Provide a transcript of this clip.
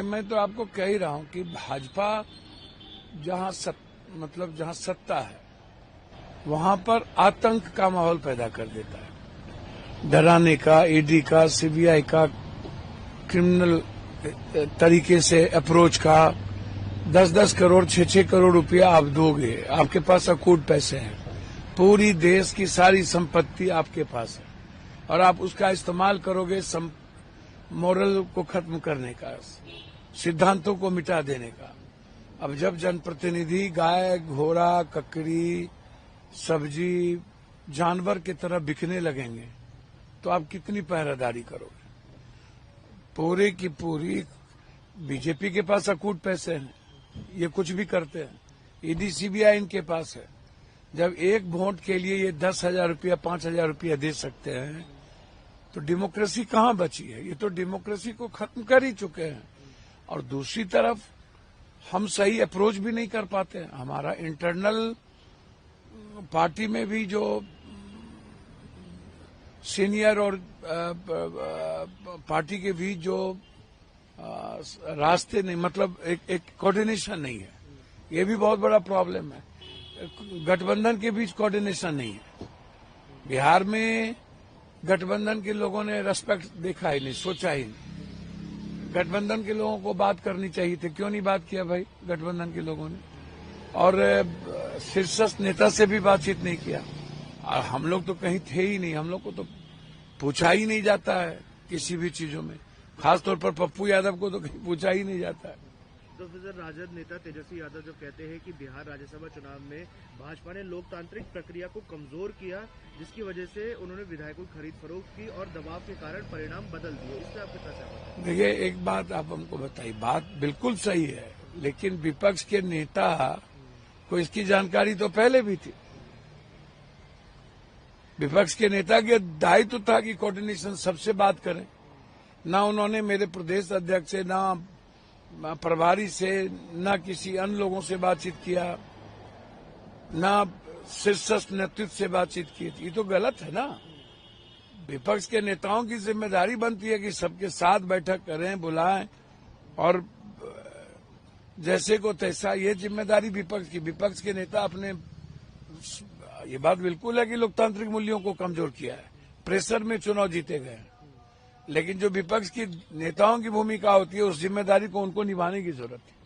मैं तो आपको कह ही रहा हूं कि भाजपा जहां जहां सत्ता है वहां पर आतंक का माहौल पैदा कर देता है। डराने का, ईडी का, सीबीआई का, क्रिमिनल तरीके से अप्रोच का, 10-10 करोड़ 6-6 करोड़ रुपया आप दोगे, आपके पास अकूट पैसे हैं, पूरी देश की सारी संपत्ति आपके पास है और आप उसका इस्तेमाल करोगे मोरल को खत्म करने का, सिद्धांतों को मिटा देने का। अब जब जनप्रतिनिधि गाय, घोड़ा, ककड़ी, सब्जी, जानवर की तरह बिकने लगेंगे तो आप कितनी पहरेदारी करोगे? पूरी की पूरी बीजेपी के पास अकूट पैसे हैं, ये कुछ भी करते हैं। ईडी सीबीआई इनके पास है। जब एक वोट के लिए ये 10,000 रुपया 5,000 रुपया दे सकते हैं तो डेमोक्रेसी कहाँ बची है? ये तो डेमोक्रेसी को खत्म कर ही चुके हैं। और दूसरी तरफ हम सही अप्रोच भी नहीं कर पाते हैं। हमारा इंटरनल पार्टी में भी जो सीनियर और पार्टी के बीच जो रास्ते नहीं, मतलब एक कोऑर्डिनेशन नहीं है, ये भी बहुत बड़ा प्रॉब्लम है। गठबंधन के बीच कोऑर्डिनेशन नहीं है। बिहार में गठबंधन के लोगों ने रेस्पेक्ट देखा ही नहीं, सोचा ही नहीं। गठबंधन के लोगों को बात करनी चाहिए थी, क्यों नहीं बात किया भाई गठबंधन के लोगों ने? और शीर्षस्थ नेता से भी बातचीत नहीं किया। और हम लोग तो कहीं थे ही नहीं, हम लोग को तो पूछा ही नहीं जाता है किसी भी चीजों में। खासतौर पर पप्पू यादव को तो कहीं पूछा ही नहीं जाता है। तो फिर राजद नेता तेजस्वी यादव जो कहते हैं कि बिहार राज्यसभा चुनाव में भाजपा ने लोकतांत्रिक प्रक्रिया को कमजोर किया, जिसकी वजह से उन्होंने विधायकों की खरीद फरोख्त की और दबाव के कारण परिणाम बदल दिए। इससे आप कितना सहमत हैं? देखिए, एक बात आप हमको बताइए, बात बिल्कुल सही है, लेकिन विपक्ष के नेता को इसकी जानकारी तो पहले भी थी। विपक्ष के नेता के दायित्व था कि कोऑर्डिनेशन सबसे बात करें। ना उन्होंने मेरे प्रदेश अध्यक्ष से, ना प्रभारी से, ना किसी अन्य लोगों से बातचीत किया, ना शीर्षस्थ नेतृत्व से बातचीत की थी। ये तो गलत है ना। विपक्ष के नेताओं की जिम्मेदारी बनती है कि सबके साथ बैठक करें, बुलाएं, और जैसे को तैसा, ये जिम्मेदारी विपक्ष की। विपक्ष के नेता अपने, ये बात बिल्कुल है कि लोकतांत्रिक मूल्यों को कमजोर किया है, प्रेशर में चुनाव जीते गए, लेकिन जो विपक्ष की नेताओं की भूमिका होती है उस जिम्मेदारी को उनको निभाने की जरूरत है।